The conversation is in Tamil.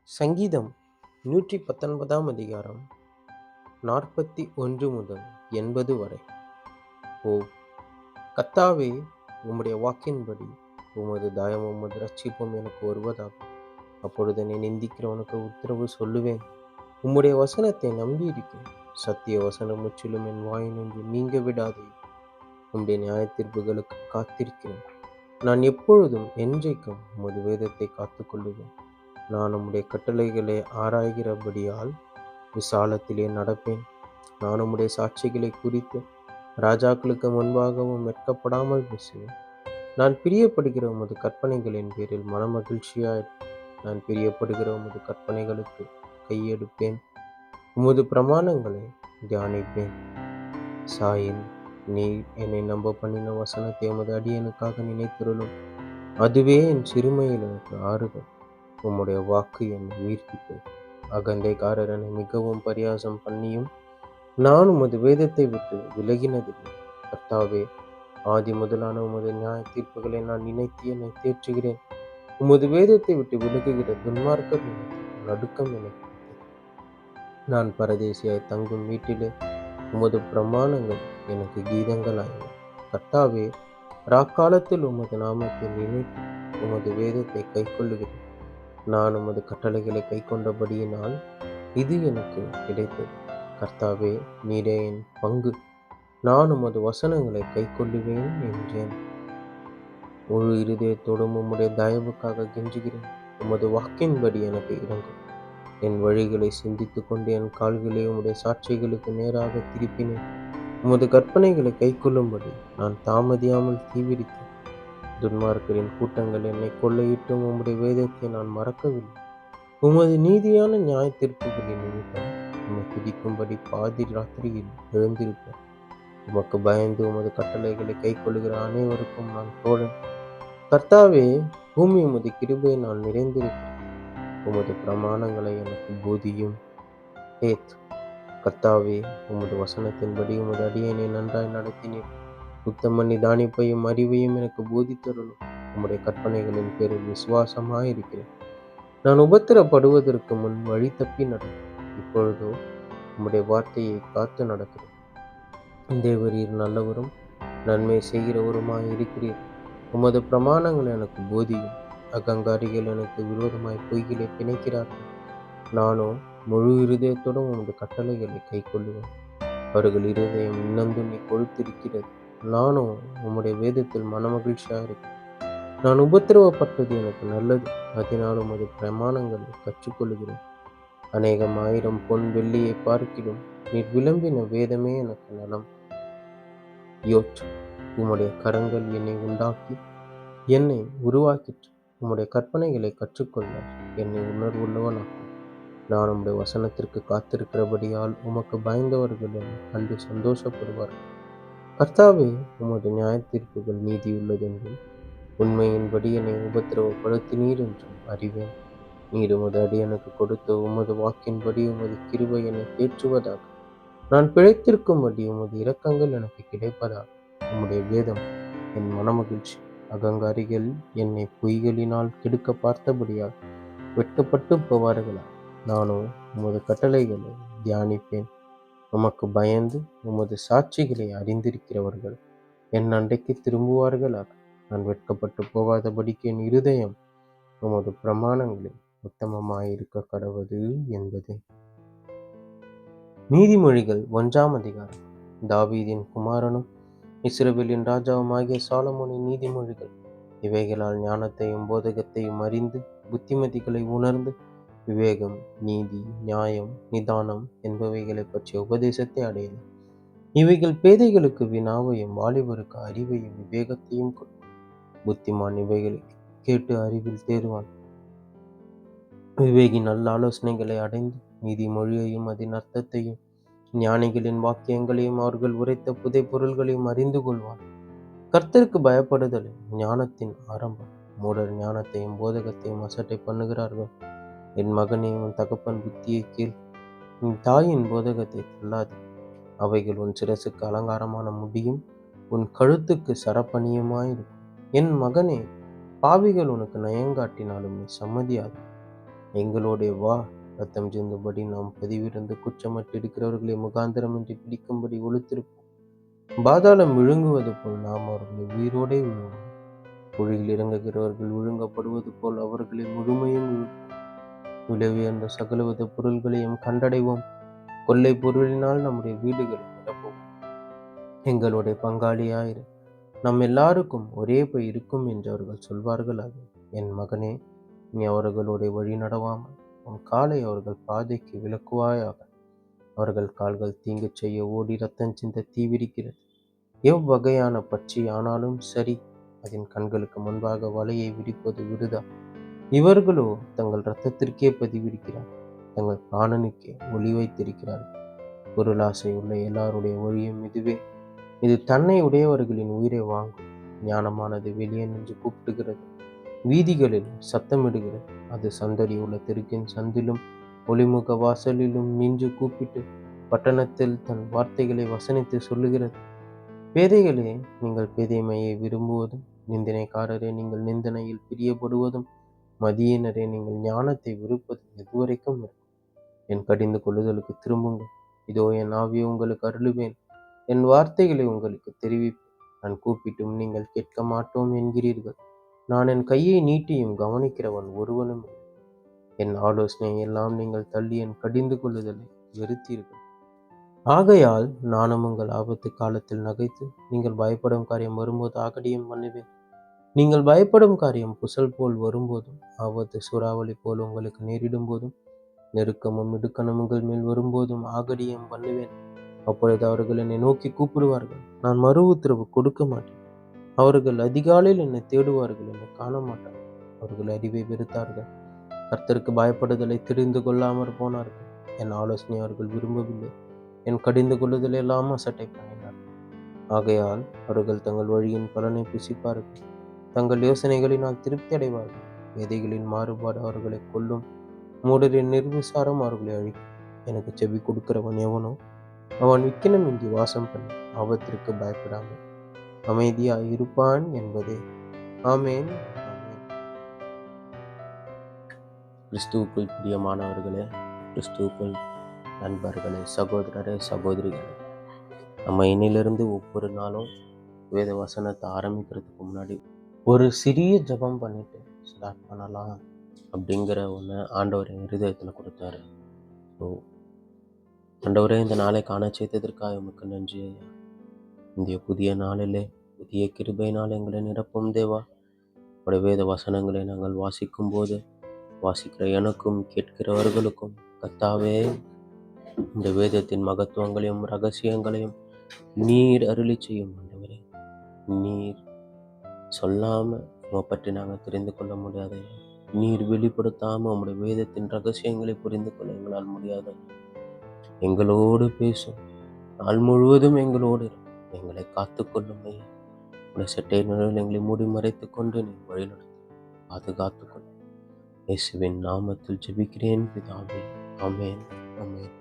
சங்கீதம் 119 அதிகாரம் 41 முதல் 80 வரை. ஓ கர்த்தாவே, உம்முடைய வாக்கின்படி உமது தயவும் உமது இரட்சிப்பும் எனக்கு வருவதாகும். அப்பொழுது என்னை நிந்திக்கிறவனுக்கு உத்தரவு சொல்லுவேன். உம்முடைய வசனத்தை நம்பியிருக்கிறேன். சத்திய வசனம் முற்றிலும் என் வாயினின்று நீங்க விடாதே. உம்முடைய நியாயத்தீர்ப்புகளுக்கு காத்திருக்கிறேன். நான் எப்பொழுதும் என்றைக்கும் உமது வேதத்தை காத்துக்கொள்ளுவேன். நான் உம்முடைய கட்டளைகளை ஆராய்கிறபடியால் விசாலத்திலே நடப்பேன். நான் உம்முடைய சாட்சிகளை குறித்து ராஜாக்களுக்கு முன்பாகவும் வெட்கப்படாமல் பேசுவேன். நான் பிரியப்படுகிற உமது கற்பனைகளின் பேரில் மனமகிழ்ச்சியாய் நான் பிரியப்படுகிற உமது கற்பனைகளுக்கு கையெடுப்பேன். உமது பிரமாணங்களை தியானிப்பேன். சாயின், நீ என்னை நம்ப பண்ணின வசனத்தை உமது அடியனுக்காக நினைத்திருளும். அதுவே என் சிறுமையில் எனக்கு ஆறுதல். உம்முடைய வாக்கு என்னை உயிர்ப்பித்தது. அகந்தைக்காரர் என்னை மிகவும் பரியாசம் பண்ணியும் நான் உமது வேதத்தை விட்டு விலகினதில்லை. கர்த்தாவே, ஆதி முதலான உமது நியாய தீர்ப்புகளை நான் நினைத்து என்னை தேற்றுகிறேன். உமது வேதத்தை விட்டு விலகுகிற துன்மார்க்கர் நடுக்கம் எனக்கு. நான் பரதேசியாய் தங்கும் வீட்டிலே உமது பிரமாணங்கள் எனக்கு கீதங்களாயின. கர்த்தாவே, ராக்காலத்தில் உமது நாமத்தை நினைத்து உமது வேதத்தை கைக்கொள்ளுகிறேன். நான் உமது கட்டளைகளை கைக்கொண்டபடியினால் இது எனக்கு கிடைத்தது. கர்த்தாவே, நீரே என் பங்கு. நான் உமது வசனங்களை கைக்கொள்ளுவேன் என்றேன். முழு இருதயத்தோடும் உம்முடைய தயவுக்காக கெஞ்சுகிறேன். உமது வாக்கின்படி எனக்கு இறங்கும். என் வழிகளை சிந்தித்து கொண்டு என் கால்களை உம்முடைய சாட்சிகளுக்கு நேராக திருப்பினேன். உமது கற்பனைகளை கைக்கொள்ளும்படி நான் தாமதியாமல் தீவிரித்தேன். துன்மார்க்கரின் கூட்டங்கள் என்னை கொள்ளையிட்டும் உம்முடைய வேதத்தை நான் மறக்கவில்லை. உமது நீதியான நியாய தீர்ப்புகளின் நிமித்தம் உம்மை துதிக்கும்படி பாதி ராத்திரியில் எழுந்திருப்பேன். உமக்கு பயந்து உமது கட்டளைகளை கைக்கொள்ளுகிற அனைவருக்கும் நான் தோழன். கர்த்தாவே, பூமி உமது கிருபையினால் நிறைந்திருக்கிறேன். உமது பிரமாணங்களை எனக்கு போதியும். கர்த்தாவே, உமது வசனத்தின்படி உமது அடியேனை நன்றாய் நடத்தினீர். உத்தம நிதானிப்பையும் அறிவையும் எனக்கு போதித்தருளும். உம்முடைய கற்பனைகளின் பேரில் விசுவாசமாயிருக்கிறேன். நான் உபத்திரப்படுவதற்கு முன் வழி தப்பி நடந்தேன். இப்பொழுதோ உம்முடைய வார்த்தையை காத்து நடக்கிறேன். தேவரீர் நல்லவரும் நன்மை செய்கிறவருமாய் இருக்கிறீர். உமது பிரமாணங்கள் எனக்கு போதியும். அகங்காரிகள் எனக்கு விரோதமாய் பொய்களை பிணைக்கிறார்கள். நானோ முழு இருதயத்துடன் உமது கட்டளைகளை கைக்கொள்ளுவேன். அவர்கள் இருதயம் இன்னந்துண்ணி கொழுத்திருக்கிறது. நானும் உம்முடைய வேதத்தில் மனமகிழ்ச்சியாயிருக்கிறேன். நான் உபத்திரவப்பட்டது எனக்கு நல்லது. அதனால் உமது பிரமாணங்களை கற்றுக்கொள்கிறேன். அநேகம் ஆயிரம் பொன் வெள்ளியை பார்க்கிலும் நீர் விளம்பின வேதமே எனக்கு நலம். உம்முடைய கரங்கள் என்னை உண்டாக்கி என்னை உருவாக்கிற்று. உம்முடைய கற்பனைகளை கற்றுக்கொள்ள என்னை உணர்வுள்ளவனாக்கும். நான் உம்முடைய வசனத்திற்கு காத்திருக்கிறபடியால் உமக்கு பயந்தவர்கள் என்னை கண்டு சந்தோஷப்படுவார்கள். கர்த்தாவே, உமது நியாய தீர்ப்புகள் நீதியுள்ளதென்றும் உண்மையின்படி என்னை உபத்திரவப்படுத்தினீர் என்றும் அறிவேன். நீர் உமது அடியனுக்கு கொடுத்த உமது வாக்கின்படி உமது கிருபை என்னை தேற்றுவதாக. நான் பிழைத்திருக்கும்படி உமது இரக்கங்கள் எனக்கு கிடைப்பதாக. உம்முடைய வேதம் என் மனமகிழ்ச்சி. அகங்காரிகள் என்னை பொய்களினால் கெடுக்க பார்த்தபடியால் வெட்கப்பட்டு போவார்களா? நானோ உமது கட்டளைகளை தியானிப்பேன். உமக்கு பயந்து உமது சாட்சிகளை அறிந்திருக்கிறவர்கள் என் அண்டைக்கு திரும்புவார்களாக. நான் வெட்கப்பட்டு போகாதபடிக்கு என் இருதயம் உமது பிரமாணங்களில் உத்தமமாயிருக்க கடவது என்பதே. நீதிமொழிகள் 1 அதிகாரம். தாவீதின் குமாரனும் இஸ்ரவேலின் ராஜாவுமாகிய சாலமோனின் நீதிமொழிகள். இவைகளால் ஞானத்தையும் போதகத்தையும் அறிந்து புத்திமதிகளை உணர்ந்து விவேகம், நீதி, நியாயம், நிதானம் என்பவைகளை பற்றிய உபதேசத்தை அடையலாம். இவைகள் பேதைகளுக்கு வினாவையும் வாலிபருக்கு அறிவையும் விவேகத்தையும் கொடுக்கும். புத்திமான் இவைகளை கேட்டு அறிவில் தேர்வான். விவேகி நல்ல ஆலோசனைகளை அடைந்து நீதிமொழியையும் அதன் அர்த்தத்தையும் ஞானிகளின் வாக்கியங்களையும் அவர்கள் உரைத்த புதை பொருள்களையும் அறிந்து கொள்வான். கர்த்தருக்கு பயப்படுதல் ஞானத்தின் ஆரம்பம். மூடர் ஞானத்தையும் போதகத்தையும் அசட்டை பண்ணுகிறார்கள். என் மகனே, உன் தகப்பன் புத்தியை கேள். உன் தாயின் போதகத்தை தள்ளாது. அவைகள் உன் சிரசுக்கு அலங்காரமான முடியும், உன் கழுத்துக்கு சரப்பணியுமாயிருக்கும். என் மகனே, பாவிகள் உனக்கு நயங்காட்டினாலும் நீ சம்மதியாது. எங்களோடே வா. ரத்தம் சிந்தும்படி நாம் பதிவிருந்து குற்றமற்று இருக்கிறவர்களை முகாந்திரமின்றி பிடிக்கும்படி ஒழுத்திருப்போம். பாதாளம் விழுங்குவது போல் நாம் அவர்களை உயிரோடே விழுங்குவோம். குழியில் இறங்குகிறவர்கள் விழுங்கப்படுவது போல் அவர்களை முழுமையும் விழுங்குவோம். விலை உயர்ந்த சகலவித பொருள்களையும் கண்டடைவோம். கொள்ளை பொருளினால் நம்முடைய வீடுகளை நிரப்புவோம். எங்களுடைய பங்காளியாயிரு. நம் எல்லாருக்கும் ஒரே பை இருக்கும் என்று அவர்கள் சொல்வார்களாக. என் மகனே, நீ அவர்களுடைய வழி நடவாமல் உன் காலை அவர்கள் பாதைக்கு விலக்குவாயாக. அவர்கள் கால்கள் தீங்கு செய்ய ஓடி ரத்தம் சிந்த தீவிரிக்கிறது. எவ்வகையான பட்சி ஆனாலும் சரி, அதன் கண்களுக்கு முன்பாக வலையை விரிப்பது விடுதா. இவர்களோ தங்கள் இரத்தத்திற்கே பதிவிருக்கிறார், தங்கள் பிராணனுக்கே ஒளி வைத்திருக்கிறார்கள். பொருளாசை உள்ள எல்லாருடைய வழியும் இதுவே. இது தன்னை உடையவர்களின் உயிரை வாங்கும். ஞானமானது வெளியே நின்று கூப்பிடுகிறது, வீதிகளில் சத்தமிடுகிறது. அது சந்தடி உள்ள தெருக்கின் சந்திலும் ஒளிமுக வாசலிலும் நின்று கூப்பிட்டு பட்டணத்தில் தன் வார்த்தைகளை வசனித்து சொல்லுகிறது. பேதைகளே, நீங்கள் பேதைமையை விரும்புவதும், நிந்தனைக்காரரே நீங்கள் நிந்தனையில் பிரியப்படுவதும், மதியினரே நீங்கள் ஞானத்தை விருப்பதும் எதுவரைக்கும் இருக்கும்? என் கடிந்து கொள்ளுதலுக்கு திரும்புங்கள். இதோ என் ஆவியை உங்களுக்கு அருளுவேன், என் வார்த்தைகளை உங்களுக்கு தெரிவிப்பேன். நான் கூப்பிட்டும் நீங்கள் கேட்க மாட்டோம் என்கிறீர்கள். நான் என் கையை நீட்டியும் கவனிக்கிறவன் ஒருவனும் இல்லை. என் ஆலோசனையை எல்லாம் நீங்கள் தள்ளி என் கடிந்து கொள்ளுதலை வெறுத்தீர்கள். ஆகையால் நானும் உங்கள் ஆபத்து காலத்தில் நகைத்து, நீங்கள் பயப்படும் காரியம் வரும்போது ஆகடியம் பண்ணுவேன். நீங்கள் பயப்படும் காரியம் புசல் போல் வரும்போதும், ஆபத்து சூறாவளி போல் உங்களுக்கு நேரிடும் போதும், நெருக்கமும் இடுக்கணும் உங்கள் மேல் வரும்போதும் ஆகடியம் பண்ணுவேன். அப்பொழுது அவர்கள் என்னை நோக்கி கூப்பிடுவார்கள், நான் மறு உத்தரவு கொடுக்க மாட்டேன். அவர்கள் அதிகாலையில் என்னை தேடுவார்கள், என்னை காண மாட்டார்கள். அவர்கள் அறிவை வெறுத்தார்கள், கர்த்தருக்கு பயப்படுதலை தெரிந்து கொள்ளாமற் போனார்கள். என் ஆலோசனை அவர்கள் விரும்பவில்லை, என் கடிந்து கொள்ளுதலை எல்லாம் அசட்டை பண்ணினார். ஆகையால் அவர்கள் தங்கள் வழியின் பலனை புசிப்பார்கள், தங்கள் யோசனைகளினால் திருப்தி அடைவார்கள். விதைகளின் மாறுபாடு அவர்களை கொல்லும், மூடரின் நிர்விசாரம் அவர்களை அழிக்கும். எனக்கு செவி கொடுக்கிறவன் எவனோ அவன் விக்கினமின்றி வாசம் பண்ணி ஆபத்திற்கு பயப்படாமல் அமைதியாய் இருப்பான் என்பதே. ஆமேன். கிறிஸ்துவுக்குள் பிரியமானவர்களே, கிறிஸ்துவுக்குள் நண்பர்களே, சகோதரரே, சகோதரிகளே, நம்ம இன்னிலிருந்து ஒவ்வொரு நாளும் வேத வசனத்தை ஆரம்பிக்கிறதுக்கு முன்னாடி ஒரு சிறிய ஜெபம் பண்ணிட்டு ஸ்டார்ட் பண்ணலாம் அப்படிங்கிற ஒன்று ஆண்டவர் என் இருதயத்தில் கொடுத்தாரு. ஸோ ஆண்டவரே, இந்த நாளை காண செய்ததற்காக உமக்கு நன்றி ஐயா. இந்த புதிய நாளிலே புதிய கிருபையினால் எங்களை நிரப்பும் தேவா. உடைய வேத வசனங்களை நாங்கள் வாசிக்கும் போது வாசிக்கிற எனக்கும் கேட்கிறவர்களுக்கும் கர்த்தாவே, இந்த வேதத்தின் மகத்துவங்களையும் ரகசியங்களையும் நீர் அருளி செய்யும் ஆண்டவரே. நீர் சொல்லாம உம்மை பற்றி நாங்கள் தெரிந்து கொள்ள முடியாது. நீர் வெளிப்படுத்தாம உம்முடைய வேதத்தின் ரகசியங்களை புரிந்து கொள்ள எங்களால் முடியாது. எங்களோடு பேசும், நாள் முழுவதும் எங்களோடு எங்களை காத்துக்கொள்ளும் ஐயா. உடைய சட்டை நிழலில் எங்களை மூடி மறைத்து கொண்டு நீ வழிநடத்தும், பாதுகாத்துக்கொள்ளும். இயேசுவின் நாமத்தில் ஜெபிக்கிறேன் பிதாவே. ஆமென், ஆமென்.